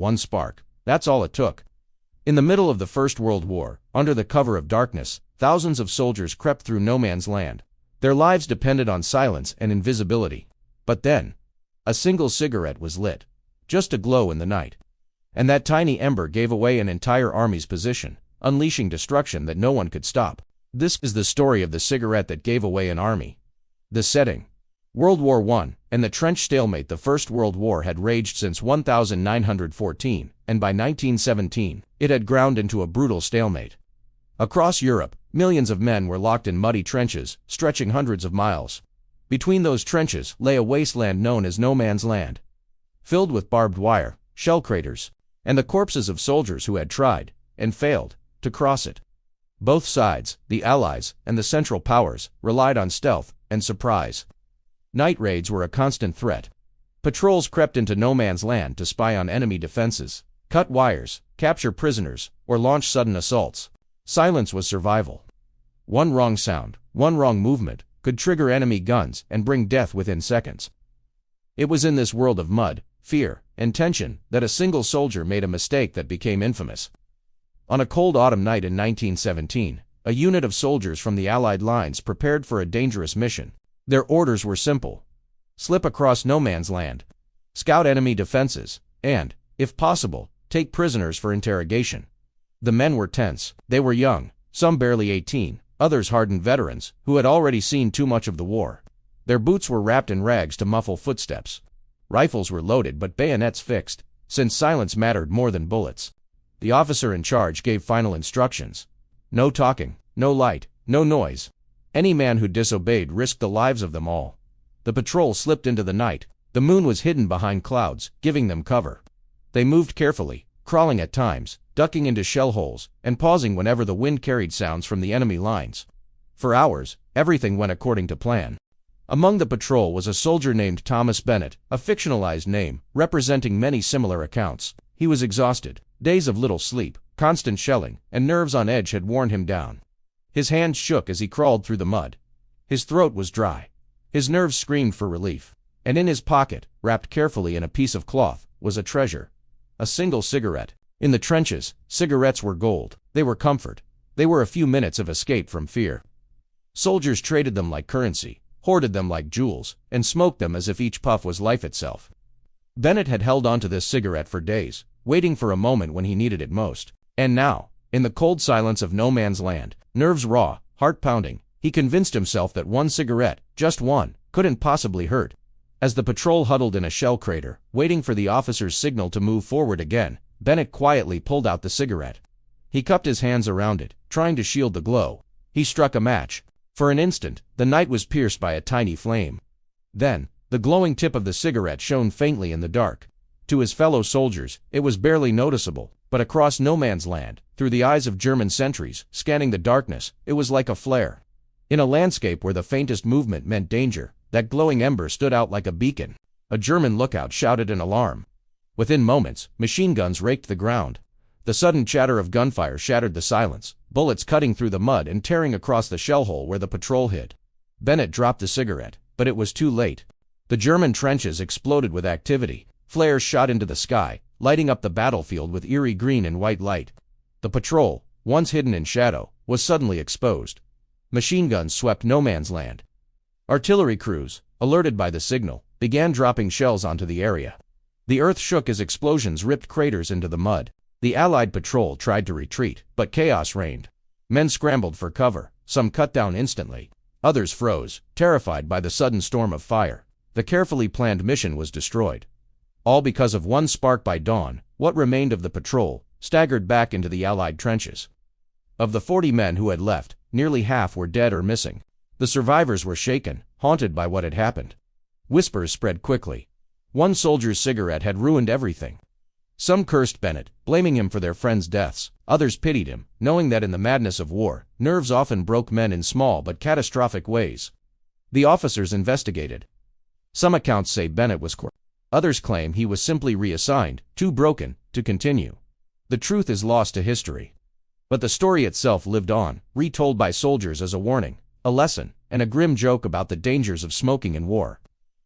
One spark. That's all it took. In the middle of the First World War, under the cover of darkness, thousands of soldiers crept through no man's land. Their lives depended on silence and invisibility. But then, a single cigarette was lit, just a glow in the night. And that tiny ember gave away an entire army's position, unleashing destruction that no one could stop. This is the story of the cigarette that gave away an army. The setting: World War I, and the trench stalemate. The First World War had raged since 1914, and by 1917, it had ground into a brutal stalemate. Across Europe, millions of men were locked in muddy trenches, stretching hundreds of miles. Between those trenches lay a wasteland known as no man's land, filled with barbed wire, shell craters, and the corpses of soldiers who had tried, and failed, to cross it. Both sides, the Allies and the Central Powers, relied on stealth and surprise. Night raids were a constant threat. Patrols crept into no man's land to spy on enemy defenses, cut wires, capture prisoners, or launch sudden assaults. Silence was survival. One wrong sound, one wrong movement, could trigger enemy guns and bring death within seconds. It was in this world of mud, fear, and tension that a single soldier made a mistake that became infamous. On a cold autumn night in 1917, a unit of soldiers from the Allied lines prepared for a dangerous mission. Their orders were simple: slip across no man's land, scout enemy defenses, and, if possible, take prisoners for interrogation. The men were tense. They were young, some barely 18, others hardened veterans who had already seen too much of the war. Their boots were wrapped in rags to muffle footsteps. Rifles were loaded but bayonets fixed, since silence mattered more than bullets. The officer in charge gave final instructions: no talking, no light, no noise. Any man who disobeyed risked the lives of them all. The patrol slipped into the night. The moon was hidden behind clouds, giving them cover. They moved carefully, crawling at times, ducking into shell holes, and pausing whenever the wind carried sounds from the enemy lines. For hours, everything went according to plan. Among the patrol was a soldier named Thomas Bennett, a fictionalized name, representing many similar accounts. He was exhausted. Days of little sleep, constant shelling, and nerves on edge had worn him down. His hands shook as he crawled through the mud. His throat was dry. His nerves screamed for relief. And in his pocket, wrapped carefully in a piece of cloth, was a treasure: a single cigarette. In the trenches, cigarettes were gold. They were comfort. They were a few minutes of escape from fear. Soldiers traded them like currency, hoarded them like jewels, and smoked them as if each puff was life itself. Bennett had held onto this cigarette for days, waiting for a moment when he needed it most. And now, in the cold silence of no man's land, nerves raw, heart pounding, he convinced himself that one cigarette, just one, couldn't possibly hurt. As the patrol huddled in a shell crater, waiting for the officer's signal to move forward again, Bennett quietly pulled out the cigarette. He cupped his hands around it, trying to shield the glow. He struck a match. For an instant, the night was pierced by a tiny flame. Then, the glowing tip of the cigarette shone faintly in the dark. To his fellow soldiers, it was barely noticeable, but across no man's land, through the eyes of German sentries, scanning the darkness, it was like a flare. In a landscape where the faintest movement meant danger, that glowing ember stood out like a beacon. A German lookout shouted an alarm. Within moments, machine guns raked the ground. The sudden chatter of gunfire shattered the silence, bullets cutting through the mud and tearing across the shell hole where the patrol hid. Bennett dropped the cigarette, but it was too late. The German trenches exploded with activity. Flares shot into the sky, lighting up the battlefield with eerie green and white light. The patrol, once hidden in shadow, was suddenly exposed. Machine guns swept no man's land. Artillery crews, alerted by the signal, began dropping shells onto the area. The earth shook as explosions ripped craters into the mud. The Allied patrol tried to retreat, but chaos reigned. Men scrambled for cover, some cut down instantly. Others froze, terrified by the sudden storm of fire. The carefully planned mission was destroyed. All because of one spark. By dawn, what remained of the patrol staggered back into the Allied trenches. Of the 40 men who had left, nearly half were dead or missing. The survivors were shaken, haunted by what had happened. Whispers spread quickly. One soldier's cigarette had ruined everything. Some cursed Bennett, blaming him for their friends' deaths. Others pitied him, knowing that in the madness of war, nerves often broke men in small but catastrophic ways. The officers investigated. Some accounts say Bennett was corrupt. Others claim he was simply reassigned, too broken, to continue. The truth is lost to history. But the story itself lived on, retold by soldiers as a warning, a lesson, and a grim joke about the dangers of smoking in war.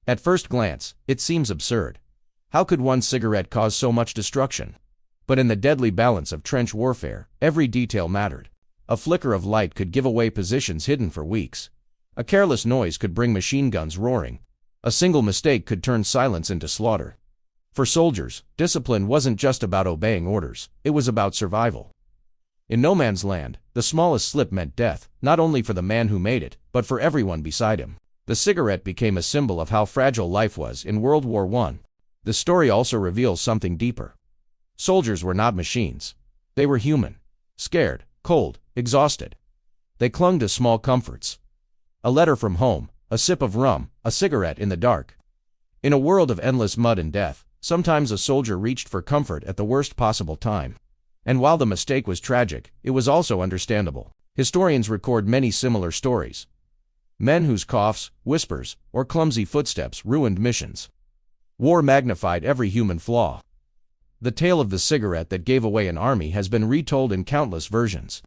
At first glance, it seems absurd. How could one cigarette cause so much destruction? But in the deadly balance of trench warfare, every detail mattered. A flicker of light could give away positions hidden for weeks. A careless noise could bring machine guns roaring. A single mistake could turn silence into slaughter. For soldiers, discipline wasn't just about obeying orders, it was about survival. In no man's land, the smallest slip meant death, not only for the man who made it, but for everyone beside him. The cigarette became a symbol of how fragile life was in World War I. The story also reveals something deeper. Soldiers were not machines. They were human. Scared, cold, exhausted. They clung to small comforts. A letter from home, a sip of rum, a cigarette in the dark. In a world of endless mud and death, sometimes a soldier reached for comfort at the worst possible time. And while the mistake was tragic, it was also understandable. Historians record many similar stories. Men whose coughs, whispers, or clumsy footsteps ruined missions. War magnified every human flaw. The tale of the cigarette that gave away an army has been retold in countless versions.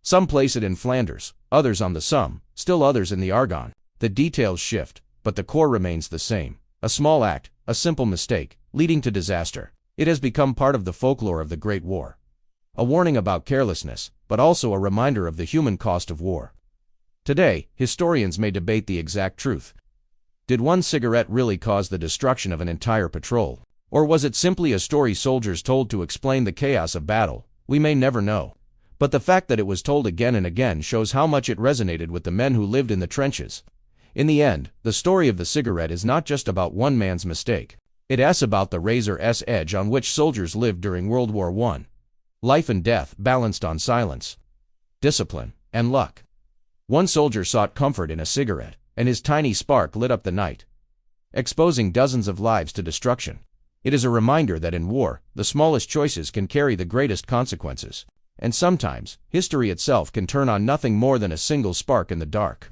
Some place it in Flanders, others on the Somme, still others in the Argonne. The details shift, but the core remains the same. A small act, a simple mistake, leading to disaster. It has become part of the folklore of the Great War. A warning about carelessness, but also a reminder of the human cost of war. Today, historians may debate the exact truth. Did one cigarette really cause the destruction of an entire patrol? Or was it simply a story soldiers told to explain the chaos of battle? We may never know. But the fact that it was told again and again shows how much it resonated with the men who lived in the trenches. In the end, the story of the cigarette is not just about one man's mistake. It asks about the razor's edge on which soldiers lived during World War I. Life and death balanced on silence, discipline, and luck. One soldier sought comfort in a cigarette, and his tiny spark lit up the night, exposing dozens of lives to destruction. It is a reminder that in war, the smallest choices can carry the greatest consequences. And sometimes, history itself can turn on nothing more than a single spark in the dark.